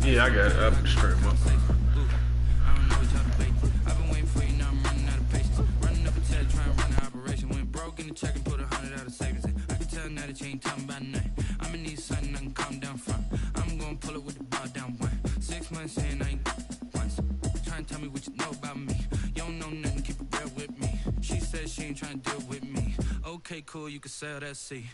Yeah, I got it. I'll just straight him up. Okay, cool, you can sell that seat.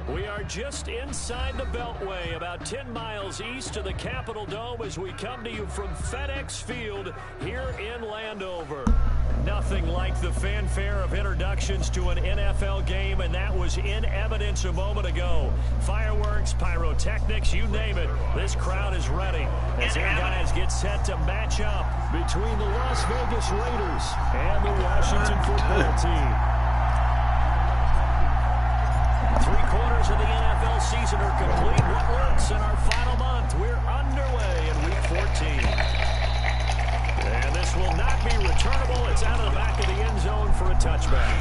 We are just inside the Beltway, about 10 miles east of the Capitol Dome as we come to you from FedEx Field here in Landover. Nothing like the fanfare of introductions to an NFL game, and that was in evidence a moment ago. Fireworks, pyrotechnics, you name it. This crowd is ready as their guys get set to match up between the Las Vegas Raiders and the Washington football team. 3/4 of the NFL season are complete. What works in our final month? We're underway in Week 14. And this will not be returnable. It's out of the back of the end zone for a touchback.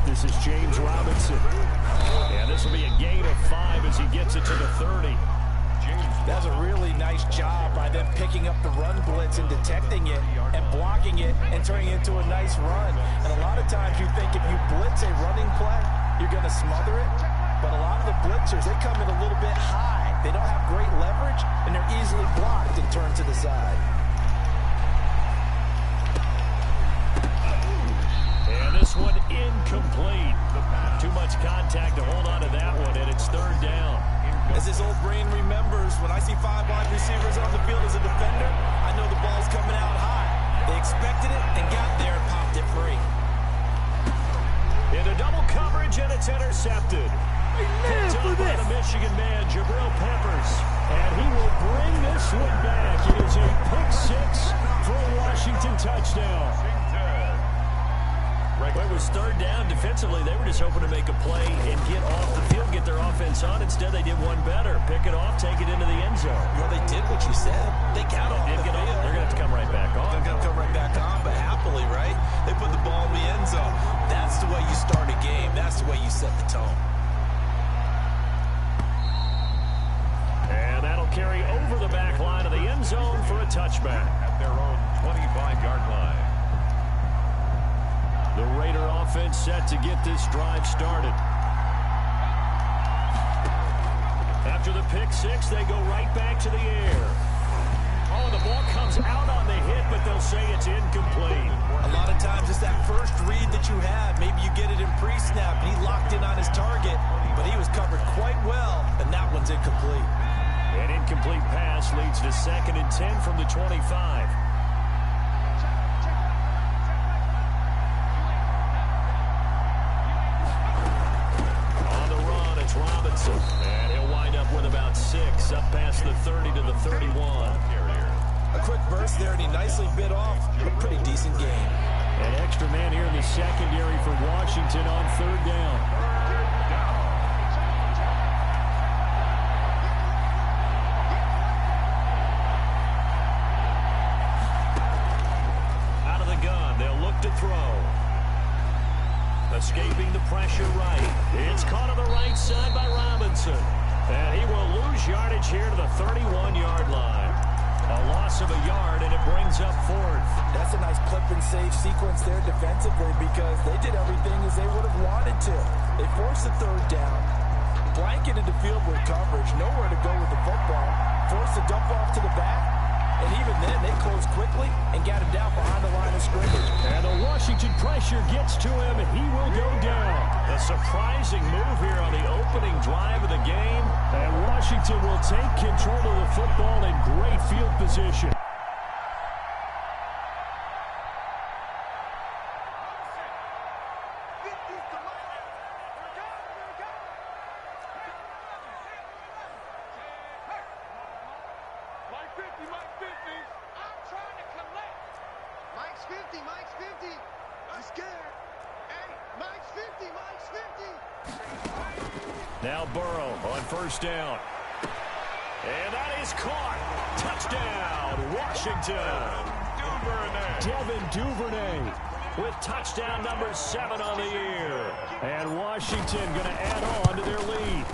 This is James Robinson. And this will be a gain of 5 as he gets it to the 30. That's a really nice job by them picking up the run blitz and detecting it and blocking it and turning it into a nice run. And a lot of times you think if you blitz a running play, you're going to smother it. But a lot of the blitzers, they come in a little bit high. They don't have great leverage, and they're easily blocked and turned to the side. And this one incomplete. Too much contact to hold on to that one, and it's third down. As his old brain remembers, when I see 5 wide receivers on the field as a defender, I know the ball's coming out high. They expected it and got there and popped it free. Into double coverage, and it's intercepted. Picked up by the Michigan man, Jabril Peppers. And he will bring this one back. It is a pick-6 for a Washington touchdown. It was third down. Defensively, they were just hoping to make a play and get off the field, get their offense on. Instead, they did one better. Pick it off, take it into the end zone. Well, they did what you said. They got off the field. They're going to have to come right back on. They're going to come right back on, but happily, right? They put the ball in the end zone. That's the way you start a game. That's the way you set the tone. And that'll carry over the back line of the end zone for a touchback. At their own 25-yard line. The Raider offense set to get this drive started. After the pick-6, they go right back to the air. Oh, the ball comes out on the hit, but they'll say it's incomplete. A lot of times it's that first read that you have. Maybe you get it in pre-snap, and he locked in on his target, but he was covered quite well, and that one's incomplete. An incomplete pass leads to 2nd and 10 from the 25. Robinson, and he'll wind up with about 6, up past the 30 to the 31. A quick burst there, and he nicely bit off a pretty decent game. An extra man here in the secondary for Washington on third down. Out of the gun, they'll look to throw. Escaping the pressure right. It's caught on the right side by Robinson. And he will lose yardage here to the 31-yard line. A loss of a yard, and it brings up 4th. That's a nice clip and save sequence there defensively because they did everything as they would have wanted to. They forced the third down, blanketed the field with coverage, nowhere to go with the football, forced the dump off to the back. And even then, they closed quickly and got him down behind the line of scrimmage. And the Washington pressure gets to him. He will go down. A surprising move here on the opening drive of the game. And Washington will take control of the football in great field position. Mike's 50, Mike's 50. I'm scared. Hey, Mike's 50, Mike's 50. Now Burrow on first down. And that is caught. Touchdown, Washington. Devin Duvernay with touchdown number 7 on the year. And Washington going to add on to their lead.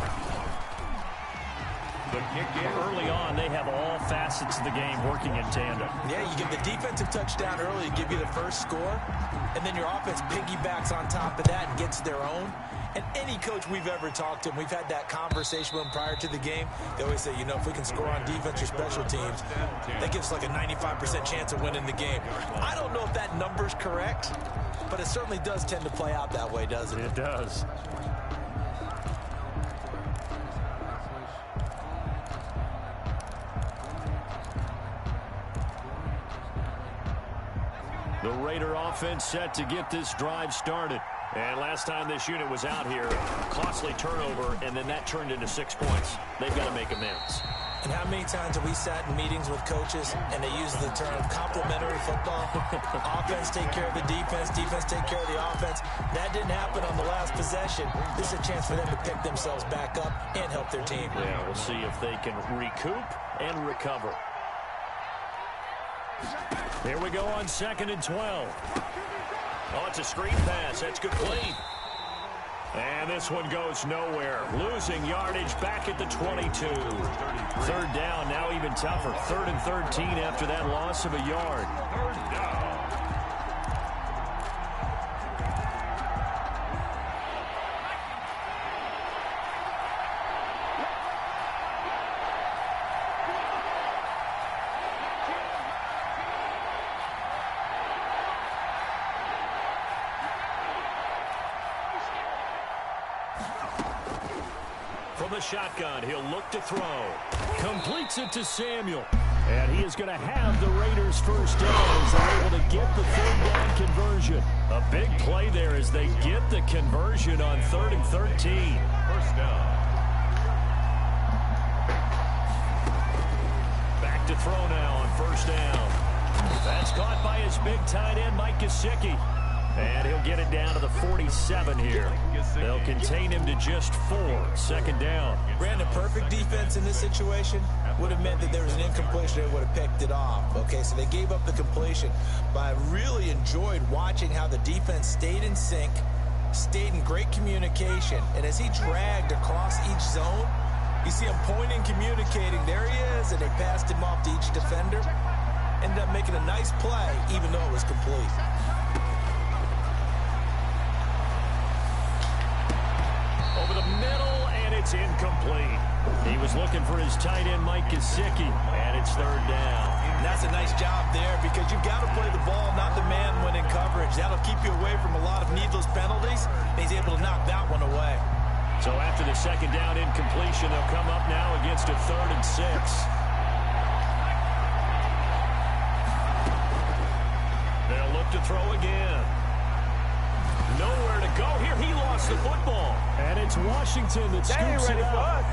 Early on, they have all facets of the game working in tandem. Yeah, you get the defensive touchdown early to give you the first score, and then your offense piggybacks on top of that and gets their own. And any coach we've ever talked to, and we've had that conversation with them prior to the game, they always say, you know, if we can score on defense or special teams, that gives us like a 95% chance of winning the game. I don't know if that number's correct, but it certainly does tend to play out that way, doesn't it? It does. The Raider offense set to get this drive started. And last time this unit was out here, costly turnover, and then that turned into 6 points. They've got to make amends. And how many times have we sat in meetings with coaches and they use the term complementary football? Offense take care of the defense, defense take care of the offense. That didn't happen on the last possession. This is a chance for them to pick themselves back up and help their team. Yeah, we'll see if they can recoup and recover. Here we go on 2nd and 12. Oh, it's a screen pass. That's complete. And this one goes nowhere. Losing yardage back at the 22. 3rd down, now even tougher. 3rd and 13 after that loss of a yard. 3rd down. From the shotgun, he'll look to throw. Completes it to Samuel. And he is going to have the Raiders' first down as they're able to get the 3rd down conversion. A big play there as they get the conversion on 3rd and 13. First down. Back to throw now on 1st down. That's caught by his big tight end, Mike Gesicki. And he'll get it down to the 47 here. They'll contain him to just 4. 2nd down. Brandon, perfect defense in this situation would have meant that there was an incompletion. They would have picked it off. Okay, so they gave up the completion. But I really enjoyed watching how the defense stayed in sync, stayed in great communication. And as he dragged across each zone, you see him pointing, communicating. There he is, and they passed him off to each defender. Ended up making a nice play, even though it was complete. Over the middle, and it's incomplete. He was looking for his tight end, Mike Gesicki, and it's 3rd down. And that's a nice job there because you've got to play the ball, not the man when in coverage. That'll keep you away from a lot of needless penalties, and he's able to knock that one away. So after the 2nd down incompletion, they'll come up now against a 3rd and 6. They'll look to throw again. Nowhere to go here. He lost the football. And it's Washington that scoops it up.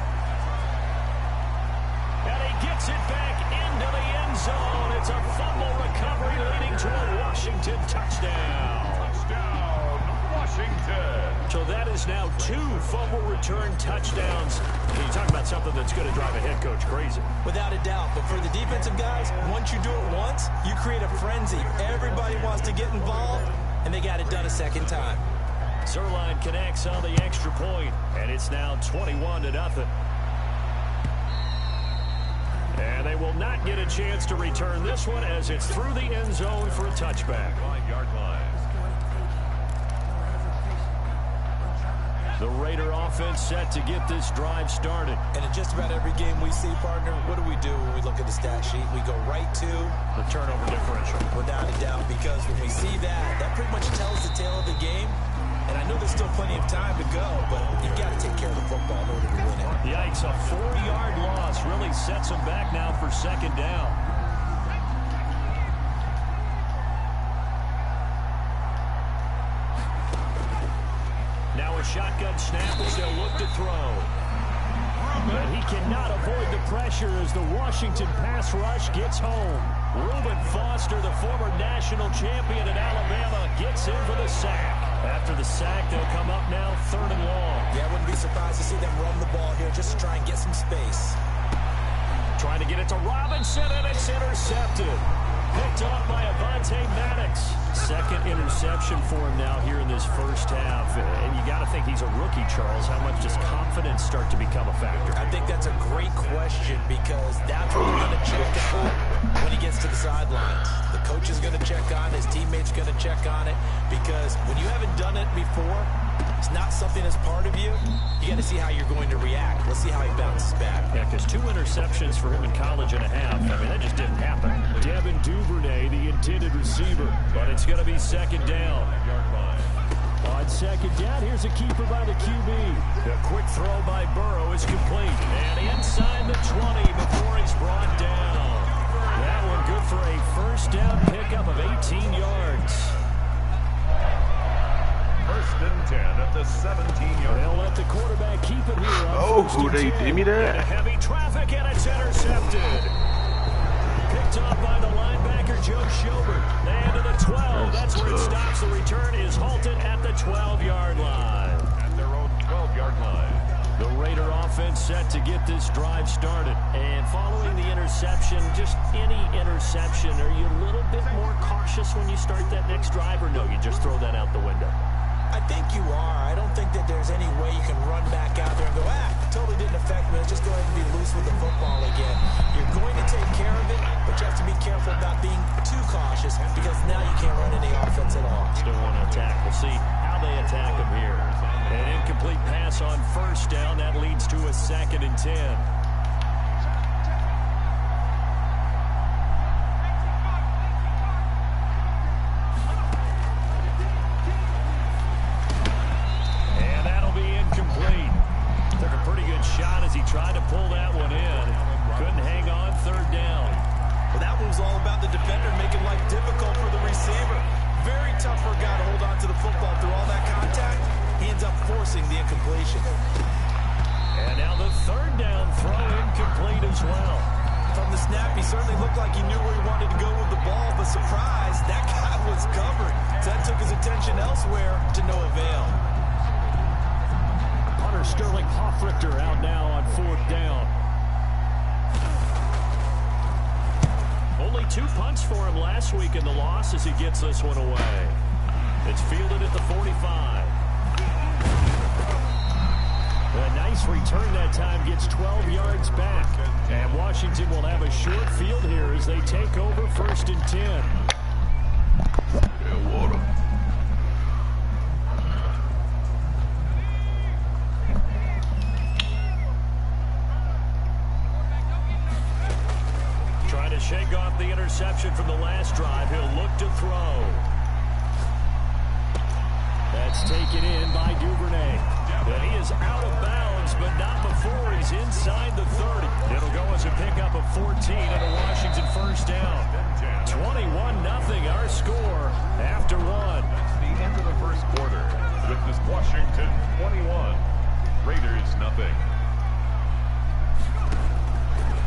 And he gets it back into the end zone. It's a fumble recovery leading to a Washington touchdown. Touchdown, Washington. So that is now 2 fumble return touchdowns. You talk about something that's going to drive a head coach crazy. Without a doubt. But for the defensive guys, once you do it once, you create a frenzy. Everybody wants to get involved, and they got it done a 2nd time. Zerline connects on the extra point, and it's now 21-0. And they will not get a chance to return this one as it's through the end zone for a touchback. 5-yard line. The Raider offense set to get this drive started. And in just about every game we see, partner, what do when we look at the stat sheet? We go right to the turnover differential. Without a doubt, because when we see that, that pretty much tells the tale of the game. And I know there's still plenty of time to go, but you've got to take care of the football in order to win it. Yikes, a 4-yard loss really sets them back now for 2nd down. a shotgun snap as they'll look to throw. But he cannot avoid the pressure as the Washington pass rush gets home. Reuben Foster, the former national champion at Alabama, gets in for the sack. After the sack, they'll come up now 3rd and long. Yeah, I wouldn't be surprised to see them run the ball here just to try and get some space. Trying to get it to Robinson, and it's intercepted. Picked off by Avonte Maddox. 2nd interception for him now here in this first half. And you got to think he's a rookie, Charles. How much does confidence start to become a factor? I think that's a great question because that's what we're going to check on when he gets to the sidelines. The coach is going to check on it. His teammates going to check on it because when you haven't done it before, it's not something that's part of you. You got to see how you're going to react. Let's see how he bounces back. Yeah, because 2 interceptions for him in college and a half. I mean, that just didn't happen. Devin Duvernay, the intended receiver. But it's going to be 2nd down. On 2nd down, here's a keeper by the QB. A quick throw by Burrow is complete. And inside the 20 before he's brought down. That one good for a 1st down pickup of 18 yards. 1st and 10 at the 17-yard. They'll let the quarterback keep it here. Oh, who they give me that? Heavy traffic, and it's intercepted. Picked off by the linebacker, Joe Schobert. And to the 12. That's where it stops. The return is halted at the 12-yard line. At their own 12-yard line. The Raider offense set to get this drive started. And following the interception, just any interception, are you a little bit more cautious when you start that next drive, or no, you just throw that out the window? I think you are. I don't think that there's any way you can run back out there and go, totally didn't affect me. Let's just go ahead and be loose with the football again. You're going to take care of it, but you have to be careful about being too cautious because now you can't run any offense at all. Still want to attack. We'll see how they attack him here. An incomplete pass on 1st down. That leads to a 2nd and 10. Shot as he tried to pull that one in. Couldn't hang on 3rd down. Well, that one was all about the defender making life difficult for the receiver. Very tough for a guy to hold on to the football through all that contact. He ends up forcing the incompletion. And now the 3rd down throw incomplete as well. From the snap, he certainly looked like he knew where he wanted to go with the ball, but surprise, that guy was covered. So that took his attention elsewhere to no avail. Hunter Sterling Hoffrichter out now on 4th down. Only 2 punts for him last week in the loss as he gets this one away. It's fielded at the 45. A nice return that time, gets 12 yards back. And Washington will have a short field here as they take over 1st and 10. Yeah, water. Trying to shake off the interception from the last drive. He'll look to throw. That's taken in by Duvernay. And he is out of bounds, but not before he's inside the 30. It'll go as a pickup of 14 and a Washington 1st down. 21-0 our score after 1. The end of the 1st quarter with this Washington 21, Raiders 0.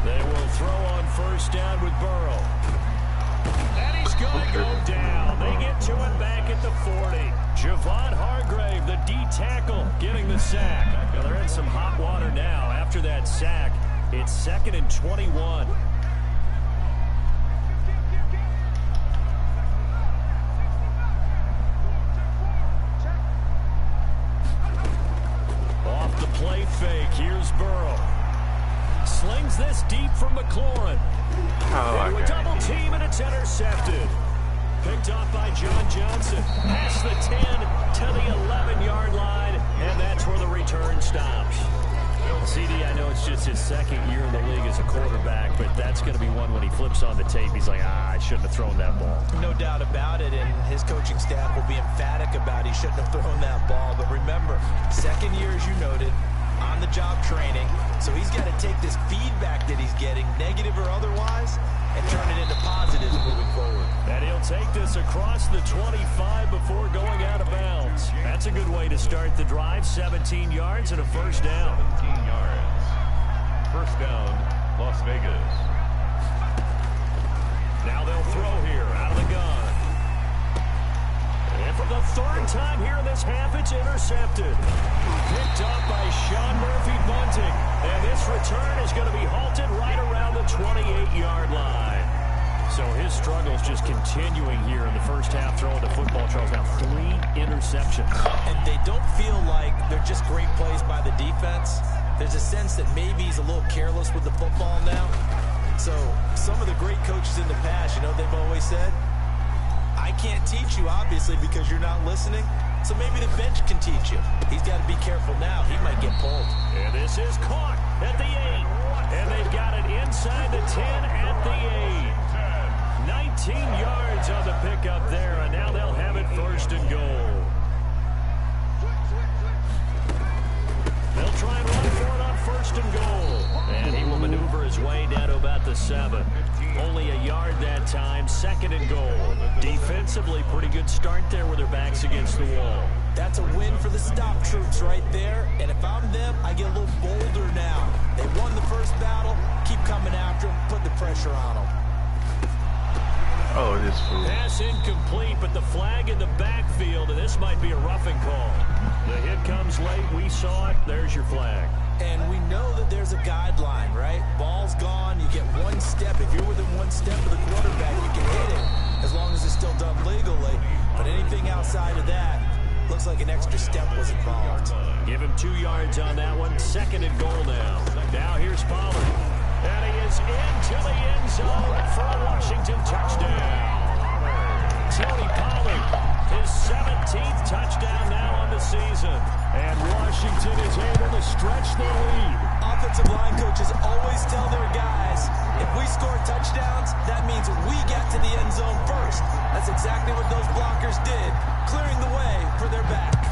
They will throw on 1st down with Burrow. And he's going to go down. They get to him back at the 40. Javon Hargrave, the D tackle, getting the sack. Now they're in some hot water now. After that sack, it's 2nd and 21. Off the play fake, here's Burrow. Slings this deep from McLaurin. Into a double team, and it's intercepted. Picked off by John Johnson. Past the 10 to the 11-yard line, and that's where the return stops. CD, I know it's just his 2nd year in the league as a quarterback, but that's going to be one when he flips on the tape. He's like, I shouldn't have thrown that ball. No doubt about it, and his coaching staff will be emphatic about he shouldn't have thrown that ball. But remember, 2nd year, as you noted, on-the-job training. So he's got to take this feedback that he's getting, negative or otherwise, and turn it into positives moving forward. And he'll take this across the 25 before going out of bounds. That's a good way to start the drive. 17 yards and a first down. 17 yards. First down, Las Vegas. Now they'll throw here out of the gun. And for the third time here in this half, it's intercepted. Picked up by Sean Murphy-Bunting. And this return is going to be halted right around the 28-yard line. So his struggles just continuing here in the first half, throwing the football. Charles, now 3 interceptions. And they don't feel like they're just great plays by the defense. There's a sense that maybe he's a little careless with the football now. So some of the great coaches in the past, you know, they've always said, I can't teach you, obviously, because you're not listening. So maybe the bench can teach you. He's got to be careful now. He might get pulled. And this is caught at the 8. And they've got it inside the 10 at the 8. 19 yards on the pickup there, and now they'll have it first and goal. They'll try and run for it on first and goal. And he will maneuver his way down to about the 7. Only a yard that time, second and goal. Defensively, pretty good start there with their backs against the wall. That's a win for the stop troops right there. And if I'm them, I get a little bolder now. They won the first battle. Keep coming after them. Put the pressure on them. Oh, it is food. Pass incomplete, but the flag in the backfield, and this might be a roughing call. The hit comes late. We saw it. There's your flag. And we know that there's a guideline, right? Ball's gone. You get one step. If you're within one step of the quarterback, you can hit it as long as it's still done legally. But anything outside of that, looks like an extra step was involved. Give him 2 yards on that one. Second and goal now. Now here's Pollard. And he is into the end zone for a Washington touchdown. Tony Pollard, his 17th touchdown now on the season. And Washington is able to stretch the lead. Offensive line coaches always tell their guys, if we score touchdowns, that means we get to the end zone first. That's exactly what those blockers did, clearing the way for their back.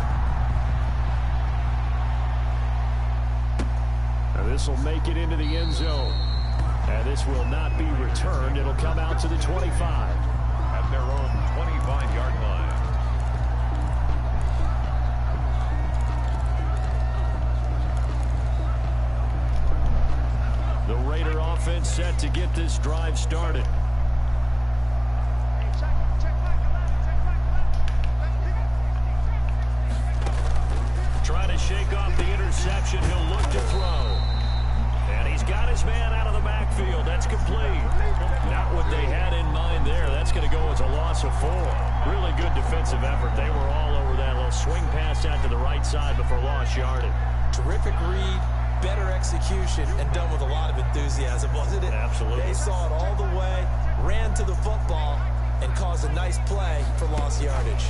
Now this will make it into the end zone. And this will not be returned. It'll come out to the 25. At their own 25-yard line. The Raider offense set to get this drive started. Try to shake off the interception. He'll look to throw. And he's got his man out of the backfield. That's complete. Not what they had in mind there. That's going to go as a loss of 4. Really good defensive effort. They were all over that little swing pass out to the right side before lost yardage. Terrific read, better execution, and done with a lot of enthusiasm, wasn't it? Absolutely. They saw it all the way, ran to the football, and caused a nice play for lost yardage.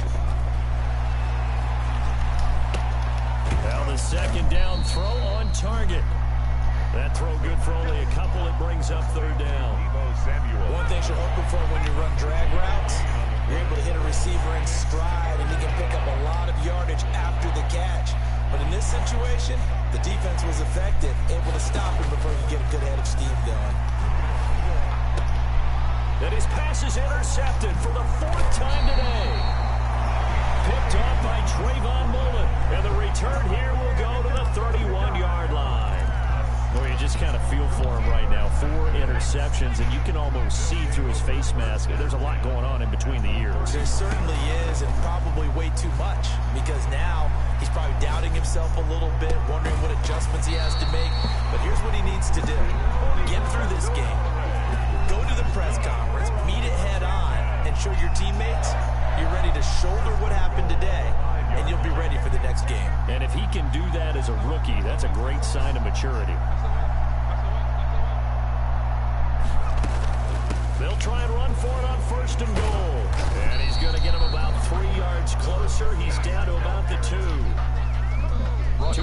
Now the second down throw on target. That throw good for only a couple. It brings up third down. One thing you're hoping for when you run drag routes, you're able to hit a receiver in stride, and he can pick up a lot of yardage after the catch. But in this situation, the defense was effective, able to stop him before he could get a good head of steam going. And his pass is intercepted for the 4th time today. Picked off by Trayvon Mullen. And the return here will go to the 31-yard line. Well, you just kind of feel for him right now. 4 interceptions, and you can almost see through his face mask. There's a lot going on in between the ears. There certainly is, and probably way too much, because now he's probably doubting himself a little bit, wondering what adjustments he has to make. But here's what he needs to do. Get through this game. Go to the press conference, meet it head on, and show your teammates you're ready to shoulder what happened today, and you'll be ready for the next game. And if he can do that as a rookie, that's a great sign of maturity. They'll try and run for it on first and goal. And he's going to get him about 3 yards closer. He's down to about the 2.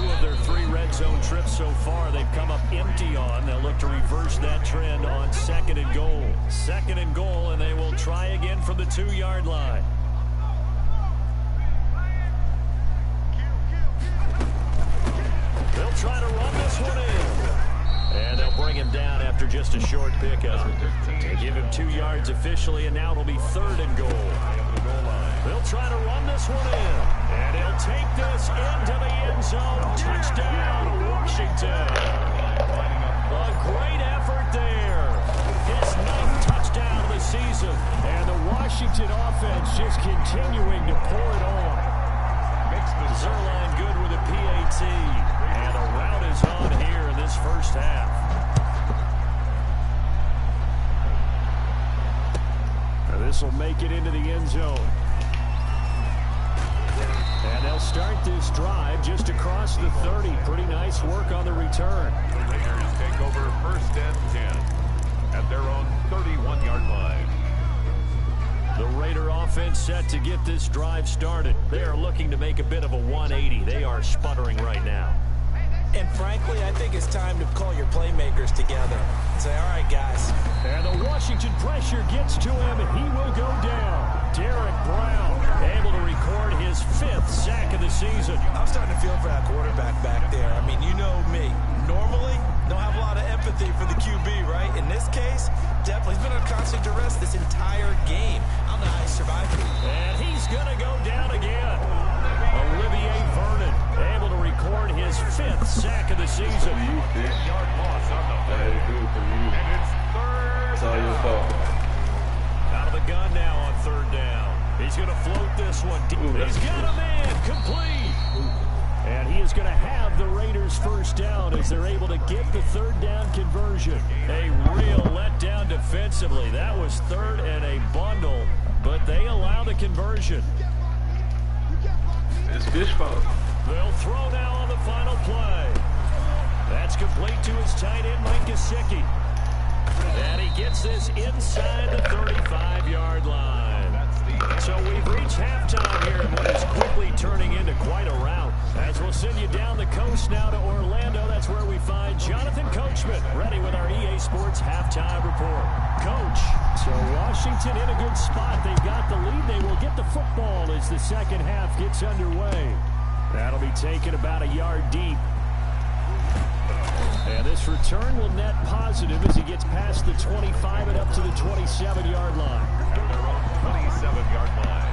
2 of their 3 red zone trips so far, they've come up empty on. They'll look to reverse that trend on second and goal. Second and goal, and they will try again from the 2-yard line. They'll They'll try to run this one in. And they'll bring him down after just a short pickup. They give him 2 yards officially, and now it'll be 3rd and goal. They'll try to run this one in. And he'll take this into the end zone. Touchdown, Washington. A great effort there. His 9th touchdown of the season. And the Washington offense just continuing to pour it on. Zerline good with a PAT. And a rout is on here in this first half. Now this will make it into the end zone. And they'll start this drive just across the 30. Pretty nice work on the return. The Raiders take over 1st and 10 at their own 31-yard line. The Raider offense set to get this drive started. They are looking to make a bit of a 180. They are sputtering right now. And frankly, I think it's time to call your playmakers together and say, all right, guys. And the Washington pressure gets to him, and he will go down. Derek Brown able to record his 5th sack of the season. I'm starting to feel for that quarterback back there. I mean, you know me. Normally, don't have a lot of empathy for the QB, right? In this case, definitely. He's been under constant duress this entire game. I don't know how he survived it. And he's going to go down again. Olivier Vernon able to record his 5th sack of the season. 10-yard loss on the play. And it's 3rd. It's all your fault. Out of the gun now on 3rd down. He's going to float this one deep. He's got a man complete. And he is going to have the Raiders' 1st down as they're able to get the 3rd down conversion. A real letdown defensively. That was 3rd and a bundle, but they allow the conversion. It's Fish fault. They'll throw now on the final play. That's complete to his tight end, Mike Gesicki. And he gets this inside the 35-yard line. So we've reached halftime here in what is quickly turning into quite a rout. As we'll send you down the coast now to Orlando, that's where we find Jonathan Coachman, ready with our EA Sports halftime report. Coach, so Washington in a good spot. They've got the lead. They will get the football as the second half gets underway. That'll be taken about a yard deep. And this return will net positive as he gets past the 25 and up to the 27-yard line. At their own 27-yard line.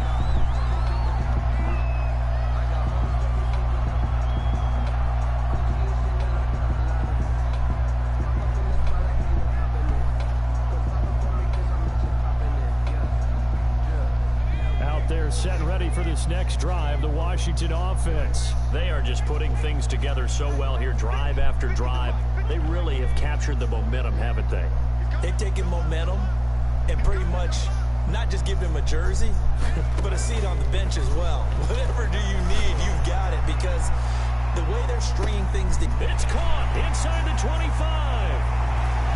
Set and ready for this next drive, the Washington offense. They are just putting things together so well here, drive after drive. They really have captured the momentum, haven't they? They've taken momentum and pretty much not just give him a jersey, but a seat on the bench as well. Whatever do you need, you've got it, because the way they're stringing things together. It's caught inside the 25.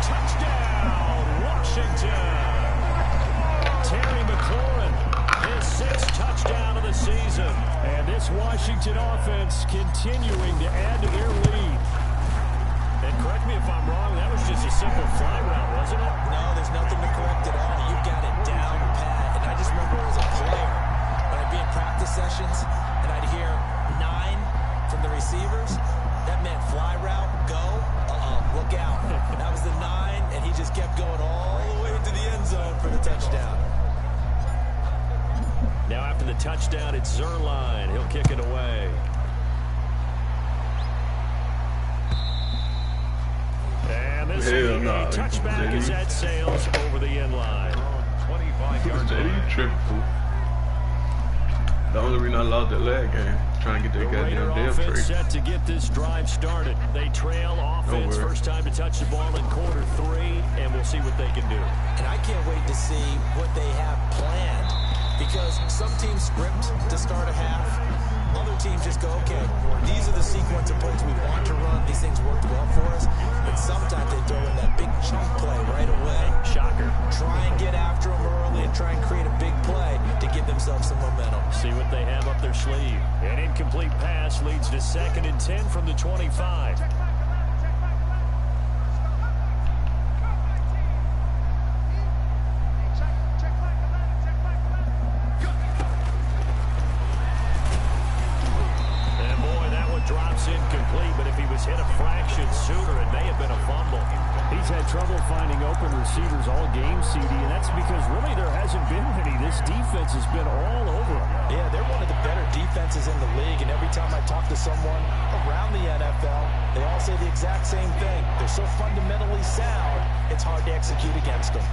Touchdown, Washington. Terry McLaurin, his 6th touchdown of the season. And this Washington offense continuing to add to their lead. And correct me if I'm wrong, that was just a simple fly route, wasn't it? No, there's nothing to correct at all. You've got it down pat. And I just remember as a player, when I'd be in practice sessions, and I'd hear 9 from the receivers, that meant fly route, go, look out. That was the 9, and he just kept going all the way to the end zone for the touchdown. Now after the touchdown, it's Zerline. He'll kick it away. And this will be a touchback as that sails over the end line. 25 yards. You tripping, fool. The only reason I lost that leg game is trying to get that goddamn damn trade. Set to get this drive started. They trail offense. First time to touch the ball in quarter 3, and we'll see what they can do. And I can't wait to see what they have planned, because some teams script to start a half. Other teams just go, okay, these are the sequence of plays we want to run. These things worked well for us. But sometimes they throw in that big chunk play right away. Shocker. Try and get after them early and try and create a big play to give themselves some momentum. See what they have up their sleeve. An incomplete pass leads to 2nd and 10 from the 25. hit a fraction sooner, it may have been a fumble. He's had trouble finding open receivers all game, CD, and that's because really there hasn't been many. This defense has been all over him. Yeah, they're one of the better defenses in the league, and every time I talk to someone around the NFL, they all say the exact same thing. They're so fundamentally sound, it's hard to execute against them.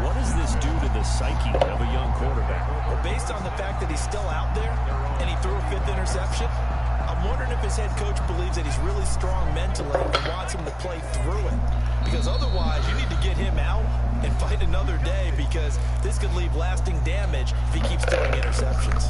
What does this do to the psyche of a young quarterback? Well, based on the fact that he's still out there and he threw a 5th interception, I'm wondering if his head coach believes that he's really strong mentally and wants him to play through it. Because otherwise, you need to get him out and fight another day, because this could leave lasting damage if he keeps throwing interceptions.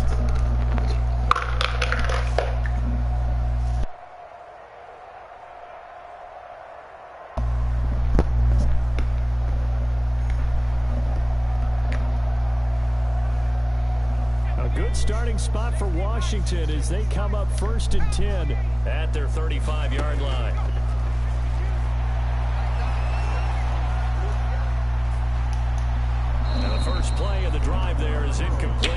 Starting spot for Washington as they come up 1st and 10 at their 35-yard line. And the first play of the drive there is incomplete.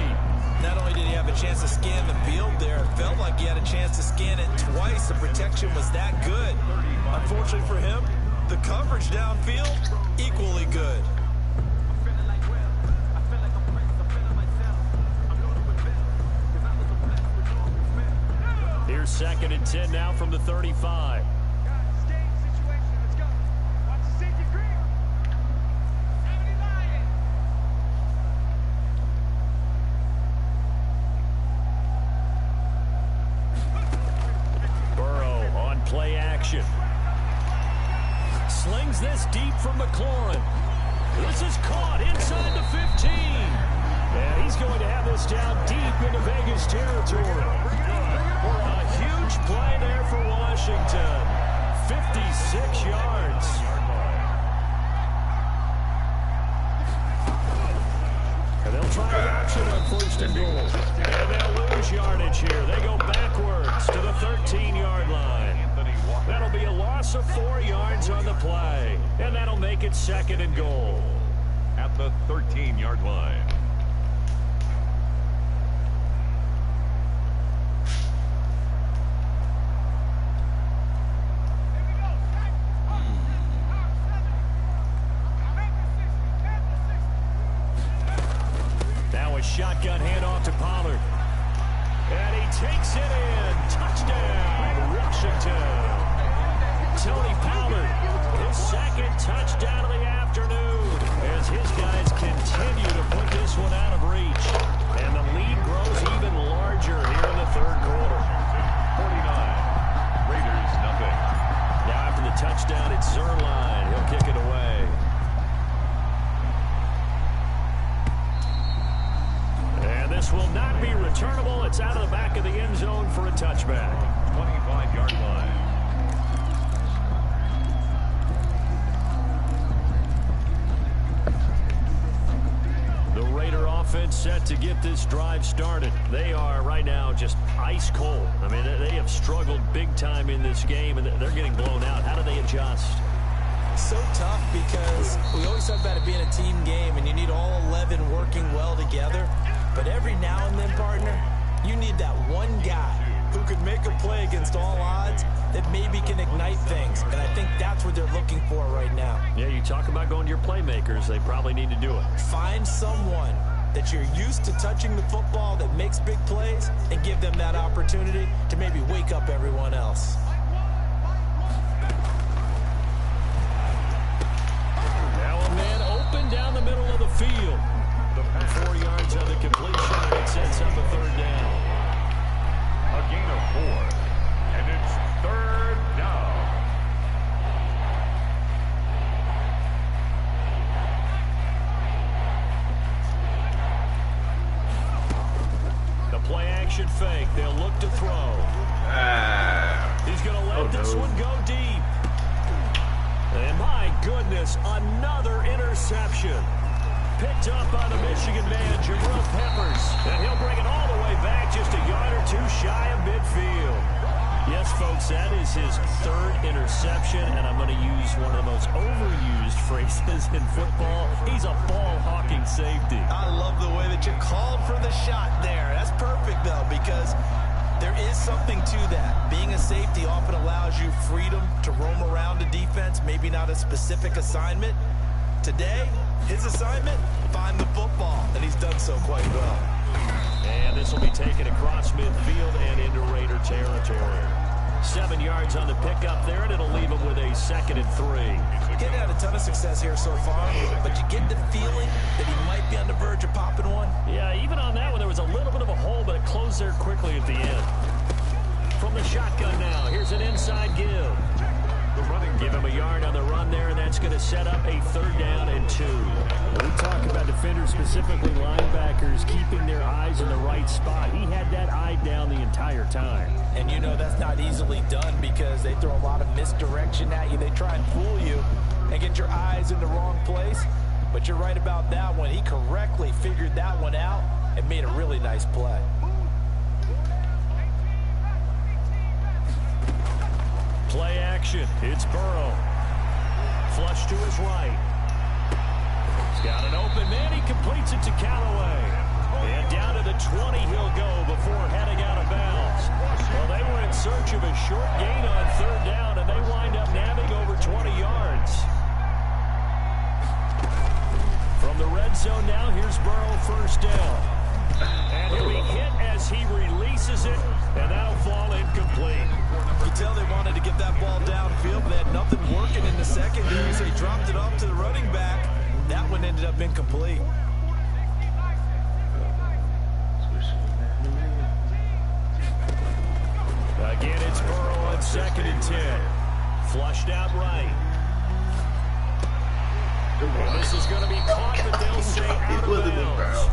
Not only did he have a chance to scan the field there, it felt like he had a chance to scan it twice. The protection was that good. Unfortunately for him, the coverage downfield, equally good. Here's 2nd and 10 now from the 35. Burrow on play action. Slings this deep from McLaurin. This is caught inside the 15. And he's going to have this down deep into Vegas territory. A huge play there for Washington. 56 yards. And they'll try an option on 1st and goal. And they'll lose yardage here. They go backwards to the 13-yard line. That'll be a loss of 4 yards on the play. And that'll make it 2nd and goal. At the 13-yard line. Shotgun handoff to Pollard. And he takes it in. Touchdown, Washington. Tony Pollard, his 2nd touchdown of the afternoon, as his guys continue to put this one out of reach. And the lead grows even larger here in the 3rd quarter. 49. Raiders, nothing. Now after the touchdown, it's Zerline. He'll kick it away. This will not be returnable. It's out of the back of the end zone for a touchback. 25-yard line. The Raider offense set to get this drive started. They are right now just ice cold. I mean, they have struggled big time in this game, and they're getting blown out. How do they adjust? So tough, because we always talk about it being a team game, and you need all 11 working well together. But every now and then, partner, you need that one guy who could make a play against all odds that maybe can ignite things. And I think that's what they're looking for right now. Yeah, you talk about going to your playmakers. They probably need to do it. Find someone that you're used to touching the football that makes big plays and give them that opportunity to maybe wake up everyone else. Now a man open down the middle of the field. 4 yards on the completion, and it sets up a 3rd down. A gain of 4, and it's 3rd down. Play-action fake. They'll look to throw. He's going to let this one go deep. And my goodness, another interception. Picked up by the Michigan man, Jabril Peppers. And he'll bring it all the way back, just a yard or two shy of midfield. Yes, folks, that is his third interception, and I'm going to use one of the most overused phrases in football. He's a ball-hawking safety. I love the way that you called for the shot there. That's perfect, though, because there is something to that. Being a safety often allows you freedom to roam around a defense, maybe not a specific assignment. Today, his assignment, find the football, and he's done so quite well. And this will be taken across midfield and into Raider territory. 7 yards on the pickup there, and it'll leave him with a 2nd and 3. Getting had a ton of success here so far, but you get the feeling that he might be on the verge of popping one. Yeah, even on that one, there was a little bit of a hole, but it closed there quickly at the end. From the shotgun now, here's an inside give. Give him a yard on the run there, and that's going to set up a 3rd down and 2. We talk about defenders, specifically linebackers, keeping their eyes in the right spot. He had that eye down the entire time. And you know that's not easily done because they throw a lot of misdirection at you. They try and fool you and get your eyes in the wrong place. But you're right about that one. He correctly figured that one out and made a really nice play. Play action. It's Burrow. Flush to his right. He's got an open man. He completes it to Callaway. And down to the 20 he'll go before heading out of bounds. Well, they were in search of a short gain on 3rd down, and they wind up nabbing over 20 yards. From the red zone now, here's Burrow, 1st down. And he'll be hit as he releases it, and that'll fall incomplete. You tell they wanted to get that ball downfield, but they had nothing working in the secondary, so he dropped it off to the running back. That one ended up incomplete. Again, it's Burrow on 2nd and 10. Flushed out right. Well, this is going to be caught, but they'll say out of bounds.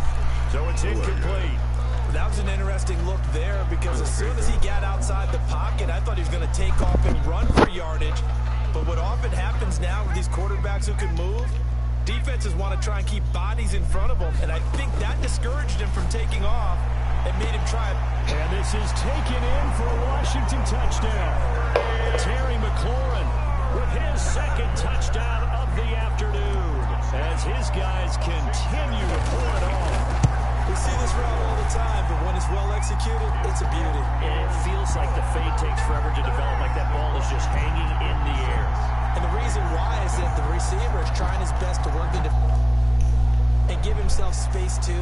So it's incomplete. That was an interesting look there because as soon as he got outside the pocket, I thought he was going to take off and run for yardage. But what often happens now with these quarterbacks who can move, defenses want to try and keep bodies in front of them, and I think that discouraged him from taking off and made him try. And this is taken in for a Washington touchdown. Terry McLaurin with his 2nd touchdown of the afternoon as his guys continue to pull it off. We see this route all the time, but when it's well executed, it's a beauty. It feels like the fade takes forever to develop, like that ball is just hanging in the air. And the reason why is that the receiver is trying his best to work and give himself space to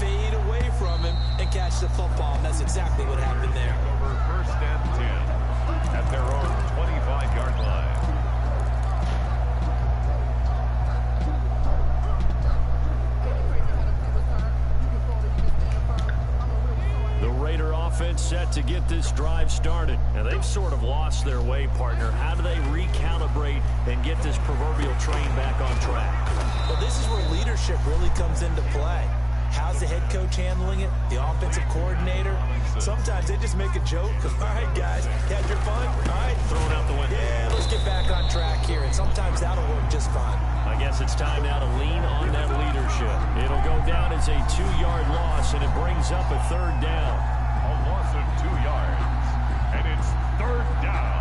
fade away from him and catch the football. And that's exactly what happened there. Over 1st and 10 at their own 25-yard line. The Raider offense set to get this drive started. Now, they've sort of lost their way, partner. How do they recalibrate and get this proverbial train back on track? Well, this is where leadership really comes into play. How's the head coach handling it? The offensive coordinator? Sometimes they just make a joke. All right, guys, you had your fun? All right. Thrown out the window. Yeah, let's get back on track here. And sometimes that'll work just fine. I guess it's time now to lean on that leadership. It'll go down as a 2-yard loss, and it brings up a 3rd down. A loss of 2 yards, and it's 3rd down.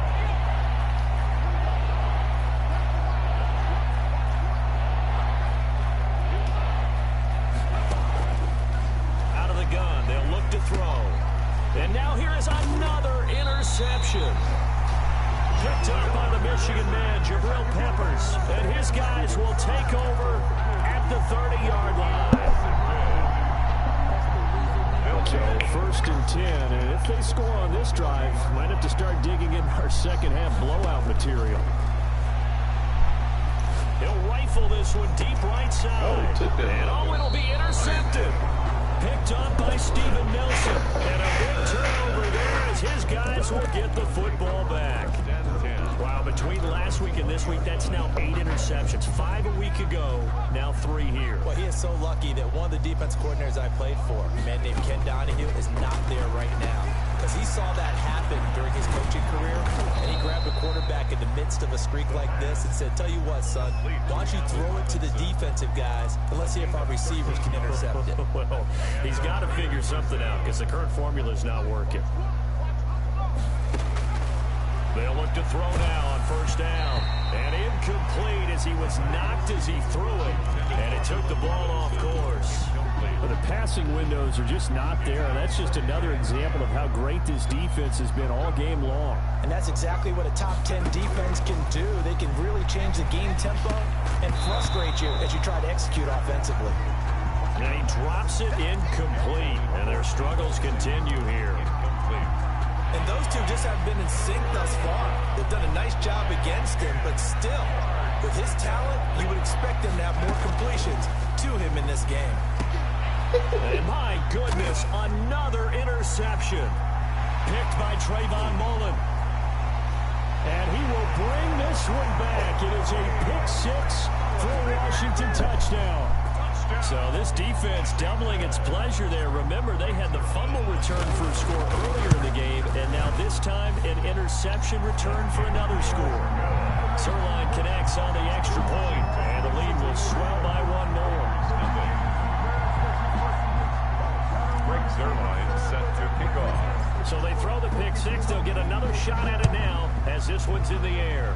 Out of the gun, they'll look to throw. And now here is another interception. Picked up by the Michigan man, Jabril Peppers. And his guys will take over at the 30-yard line. So 1st and 10, and if they score on this drive, might have to start digging in our second-half blowout material. He'll rifle this one deep right side. And it'll be intercepted. Picked up by Steven Nelson. And a big turnover there as his guys will get the football back. Wow, between last week and this week, that's now 8 interceptions. 5 a week ago, now 3 here. Well, he is so lucky that one of the defense coordinators I played for, a man named Ken Donahue, is not there right now. Because he saw that happen during his coaching career, and he grabbed a quarterback in the midst of a streak like this and said, tell you what, son, why don't you throw it to the defensive guys, and let's see if our receivers can intercept it. Well, he's got to figure something out because the current formula is not working. They'll look to throw now on first down. And incomplete as he was knocked as he threw it. And it took the ball off course. But the passing windows are just not there. And that's just another example of how great this defense has been all game long. And that's exactly what a top 10 defense can do. They can really change the game tempo and frustrate you as you try to execute offensively. And he drops it incomplete. And their struggles continue here. And those two just haven't been in sync thus far. They've done a nice job against him, but still, with his talent, you would expect him to have more completions to him in this game. And my goodness, another interception. Picked by Trayvon Mullen. And he will bring this one back. It is a pick-6 for a Washington touchdown. So this defense doubling its pleasure there. Remember, they had the fumble return for a score earlier in the game, and now this time an interception return for another score. Zerline connects on the extra point, and the lead will swell by 1 more. Greg Zerline set to kick off. So they throw the pick-6. They'll get another shot at it now as this one's in the air.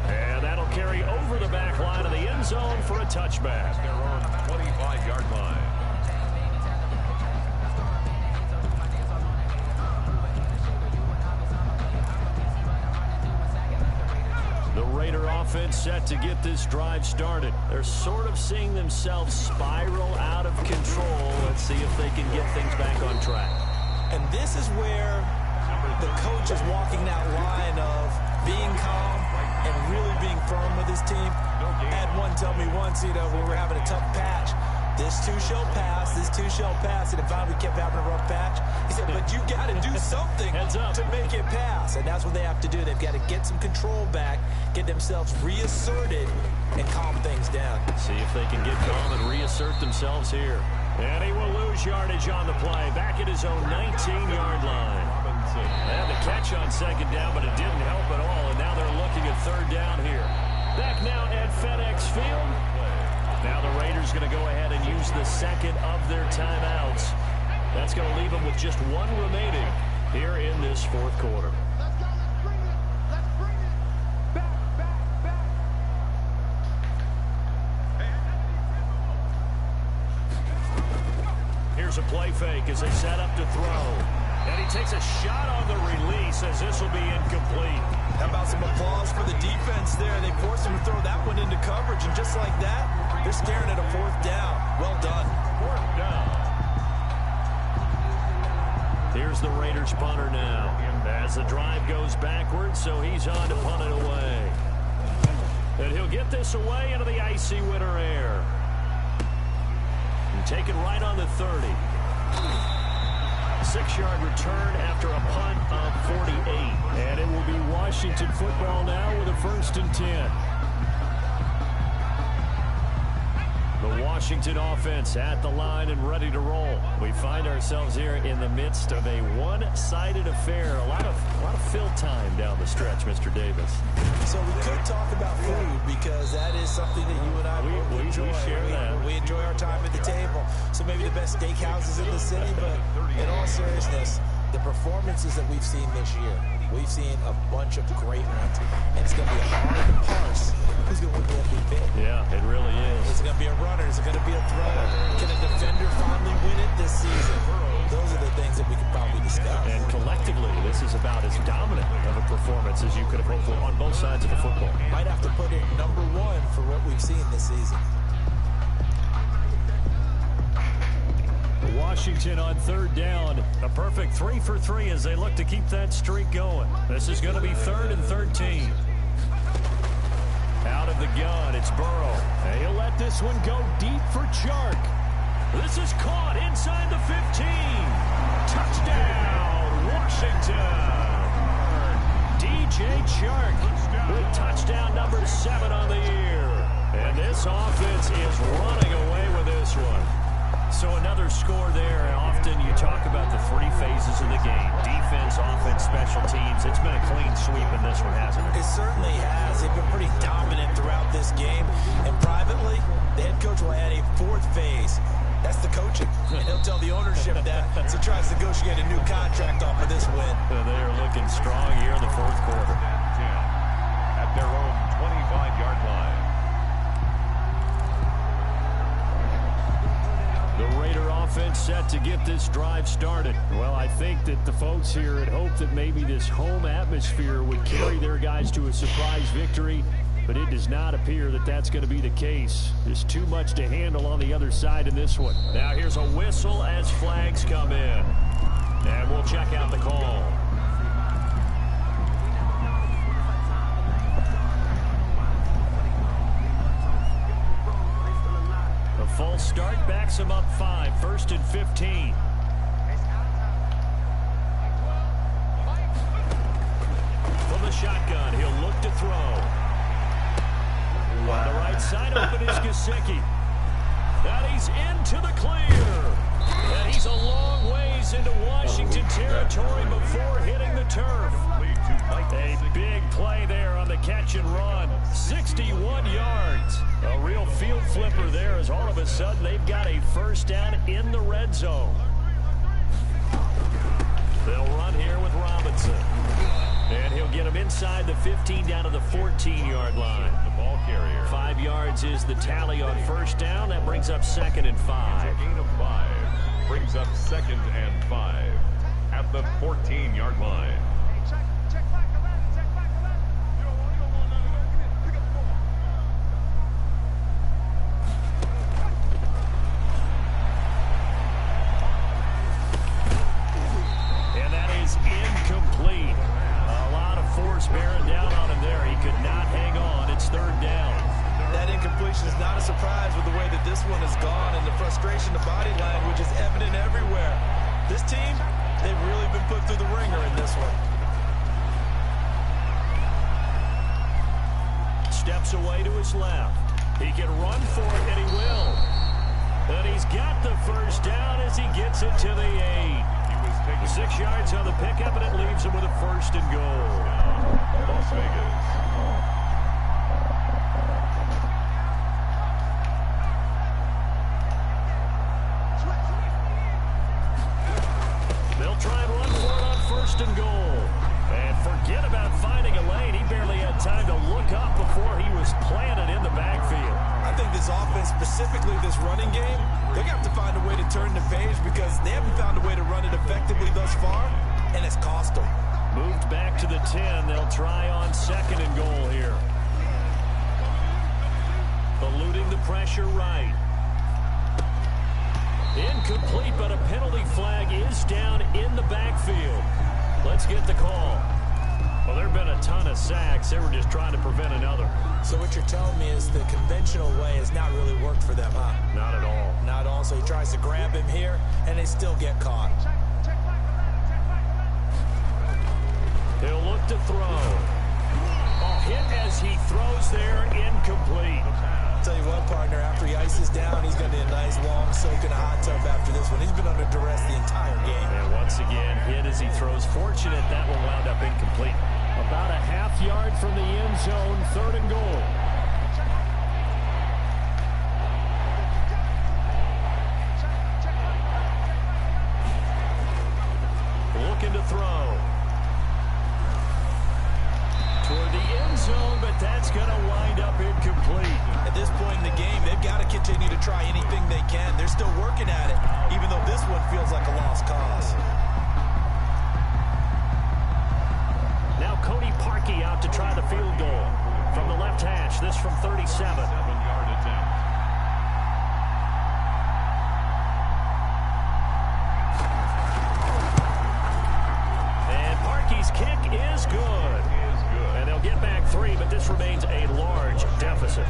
And that'll carry over the back line of the end zone for a touchback. Their own 25-yard line. The Raider offense set to get this drive started. They're sort of seeing themselves spiral out of control. Let's see if they can get things back on track. And this is where the coach is walking that line of being calm and really being firm with his team. I had one tell me once, when we were having a tough patch, this too shall pass, this too shall pass. And if we kept having a rough patch, he said, but you got to do something to make it pass. And that's what they have to do. They've got to get some control back, get themselves reasserted, and calm things down. See if they can get calm and reassert themselves here. And he will lose yardage on the play, back at his own 19-yard line. They had the catch on second down, but it didn't help at all, and now they're looking at third down here. Back now at FedEx Field. Now the Raiders going to go ahead and use the second of their timeouts. That's going to leave them with just one remaining here in this fourth quarter. Let's go. Let's bring it. Let's bring it. Back. Here's a play fake as they set up to throw. And he takes a shot on the release as this will be incomplete. How about some applause for the defense there? They forced him to throw that one into coverage, and just like that, they're staring at a fourth down. Well done. Fourth down. Here's the Raiders punter now. As the drive goes backwards, so he's on to punt it away. And he'll get this away into the icy winter air. And take it right on the 30. 6-yard return after a punt of 48. And it will be Washington football now with a 1st and 10. The Washington offense at the line and ready to roll. We find ourselves here in the midst of a one-sided affair. A lot of fill time down the stretch, Mr. Davis. So we could talk about food because that is something that you and I We enjoy. share that. We enjoy our time at the table. So maybe the best steakhouses in the city, but in all seriousness, the performances that we've seen this year, we've seen a bunch of great ones. And it's going to be hard to parse who's going to win the MVP. Yeah, it really is. Is it going to be a runner? Is it going to be a thrower? Can a defender finally win it this season? Those are the things that we could probably discuss. And collectively, this is about as dominant of a performance as you could have hoped for on both sides of the football. Might have to put it #1 for what we've seen this season. Washington on third down. A perfect 3 for 3 as they look to keep that streak going. This is going to be 3rd and 13. Out of the gun, it's Burrow. And he'll let this one go deep for Chark. This is caught inside the 15. Touchdown, Washington. DJ Chark with touchdown number 7 on the year. And this offense is running away with this one. So another score there. And often you talk about the 3 phases of the game. Defense, offense, special teams. It's been a clean sweep in this one, hasn't it? It certainly has. They've been pretty dominant throughout this game. And privately, the head coach will add a 4th phase. That's the coaching. He'll tell the ownership that as he tries to negotiate a new contract off of this win. They are looking strong here in the 4th quarter. At their own 25-yard line. The Raider offense set to get this drive started. Well, I think that the folks here had hoped that maybe this home atmosphere would carry their guys to a surprise victory, but it does not appear that that's going to be the case. There's too much to handle on the other side in this one. Now here's a whistle as flags come in. And we'll check out the call. A false start backs him up 5, 1st and 15. From the shotgun, he'll look to throw. On the right side, open is Gesicki. And he's into the clear. And he's a long ways into Washington territory before hitting the turf. A big play there on the catch and run. 61 yards. A real field flipper there as all of a sudden they've got a first down in the red zone. They'll run here with Robinson. And he'll get him inside the 15 down to the 14-yard line. The ball carrier. 5 yards is the tally on first down. That brings up 2nd and 5. A gain of 5 brings up 2nd and 5 at the 14-yard line. And that is incomplete. A lot of force bearing down on him there. He could not hang on. It's 3rd down. That incompletion is not a surprise with the way that this one has gone, and the frustration, the body language is evident everywhere. This team, they've really been put through the ringer in this one. Steps away to his left. He can run for it, and he will. And he's got the first down as he gets it to the 8. 6 yards on the pickup, and it leaves him with a 1st and goal. Las Vegas. They'll try and run for it on 1st and goal. And forget about finding a lane. He barely had time to look up before he was planted in the backfield. I think this offense, specifically this running game, they're going to have to find a way to turn the page because they haven't found a way to run it effectively thus far, and it's cost them. Moved back to the 10. They'll try on 2nd and goal here. Eluding the pressure right. Incomplete, but a penalty flag is down in the backfield. Let's get the call. Well, there have been a ton of sacks. They were just trying to prevent another. So what you're telling me is the conventional way has not really worked for them, huh? Not at all. Not at all. So he tries to grab him here, and they still get caught. He'll look to throw. A hit as he throws there, incomplete. I'll tell you what, partner, after he ices down, he's going to need a nice long soak in a hot tub after this one. He's been under duress the entire game. And once again, hit as he throws. Fortunate that one wound up incomplete. About a half yard from the end zone, 3rd and goal. Looking to throw. Toward the end zone, but that's going to wind up incomplete. At this point in the game, they've got to continue to try anything they can. They're still working at it, even though this one feels like a lost cause. Now Cody Parkey out to try the field goal. From the left hash, this from 37. 7-yard attempt. And Parkey's kick is good. And they'll get back 3, but this remains a large deficit.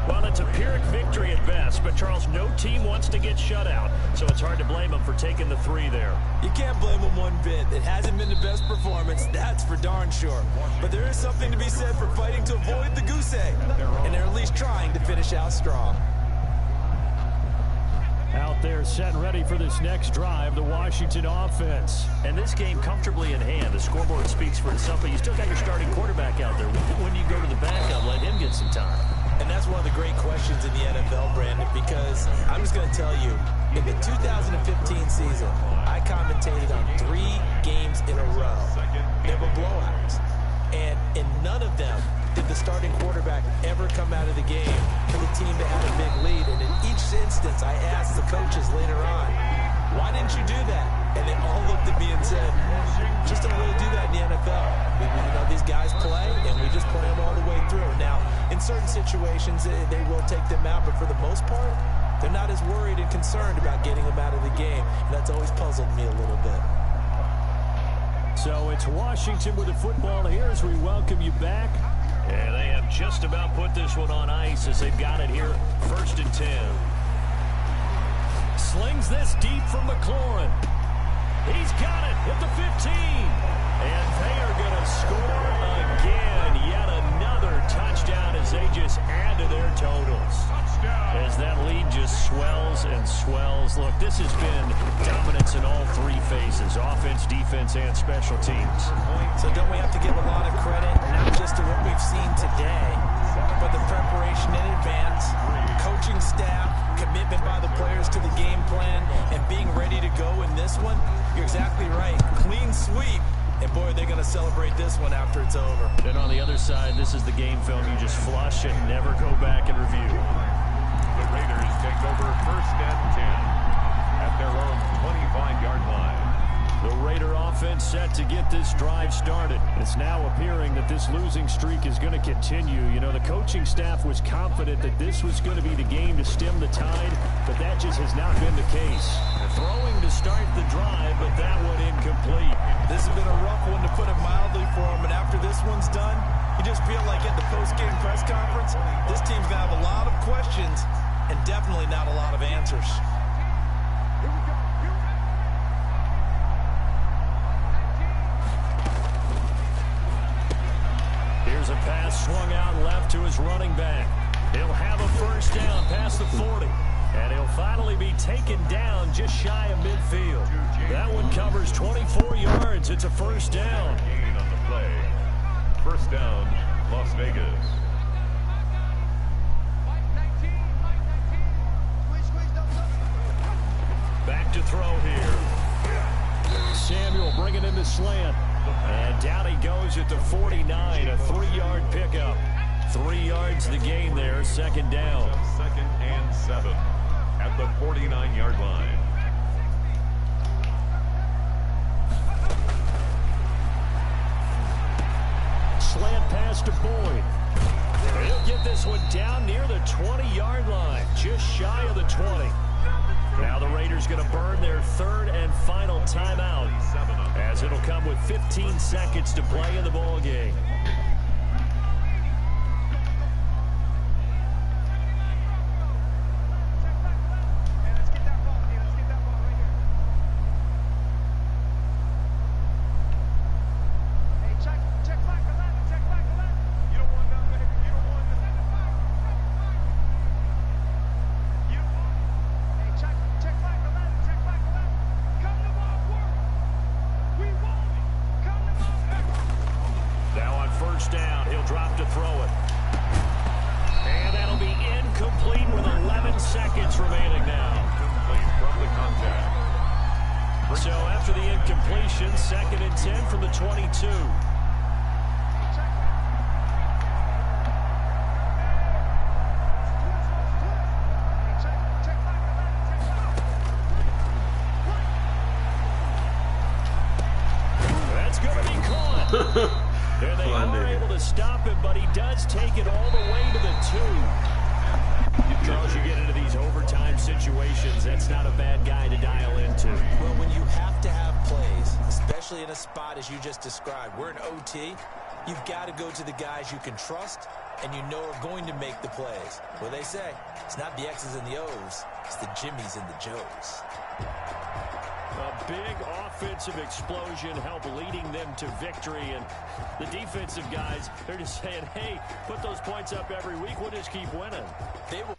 Well, it's a Pyrrhic victory at best, but Charles, no team wants to get shut out, so it's hard to blame them for taking the 3 there. You can't blame them one bit. It hasn't been the best performance, that's for darn sure. But there is something to be said for fighting to avoid the goose egg, and they're at least trying to finish out strong. Out there set and ready for this next drive, the Washington offense. And this game comfortably in hand. The scoreboard speaks for itself, but you still got your starting quarterback out there. When you go to the backup, let him get some time. And that's one of the great questions in the NFL, Brandon, because I'm just going to tell you, in the 2015 season, I commentated on 3 games in a row. They were blowouts. And in none of them did the starting quarterback ever come out of the game for the team that had a big lead. And in each instance, I asked the coaches later on, why didn't you do that? And they all looked at me and said, just don't really do that in the NFL. These guys play, and we just play them all the way through. Now, in certain situations, they will take them out, but for the most part, they're not as worried and concerned about getting them out of the game. And that's always puzzled me a little bit. So it's Washington with the football here as we welcome you back. And they have just about put this one on ice as they've got it here, 1st and 10. Slings this deep from McLaurin. He's got it at the 15. And they are going to score again. Yet another touchdown as they just add to their totals. As that lead just swells and swells. Look, this has been dominance in all 3 phases, offense, defense, and special teams. So don't we have to give a lot of credit, not just to what we've seen today, but the preparation in advance, coaching staff, commitment by the players to the game plan, and being ready to go in this one? You're exactly right. Clean sweep. And boy, they're going to celebrate this one after it's over. And on the other side, this is the game film you just flush and never go back and review. The Raiders take over 1st and 10 at their own 25-yard line. The Raider offense set to get this drive started. It's now appearing that this losing streak is going to continue. The coaching staff was confident that this was going to be the game to stem the tide, but that just has not been the case. Throwing to start the drive, but that one incomplete. This has been a rough one, to put it mildly, for them, and after this one's done, you just feel like at the post-game press conference, this team's going to have a lot of questions and definitely not a lot of answers. Here's a pass swung out left to his running back. He'll have a 1st down past the 40. And he'll finally be taken down just shy of midfield. That one covers 24 yards. It's a 1st down. Gain on the play. 1st down, Las Vegas. Back to throw here. Samuel bringing in the slant. And down he goes at the 49, a 3-yard pickup. 3 yards the gain there, 2nd down. 2nd and 7 at the 49-yard line. Slant pass to Boyd. He'll get this one down near the 20-yard line, just shy of the 20. Now the Raiders going to burn their 3rd and final timeout, as it'll come with 15 seconds to play in the ball game. So after the incompletion, 2nd and 10 from the 22. That's going to be caught. And they are able to stop him, but he does take it all the way to the 2. Charles, you get into these overtime situations, that's not a bad guy to dial into. Well, when you have to have plays, especially in a spot as you just described, we're in OT, you've got to go to the guys you can trust and you know are going to make the plays. Well, they say it's not the X's and the O's, it's the Jimmys and the Joes. A big offensive explosion helped leading them to victory, and the defensive guys, they're just saying, hey, put those points up every week, we'll just keep winning. They will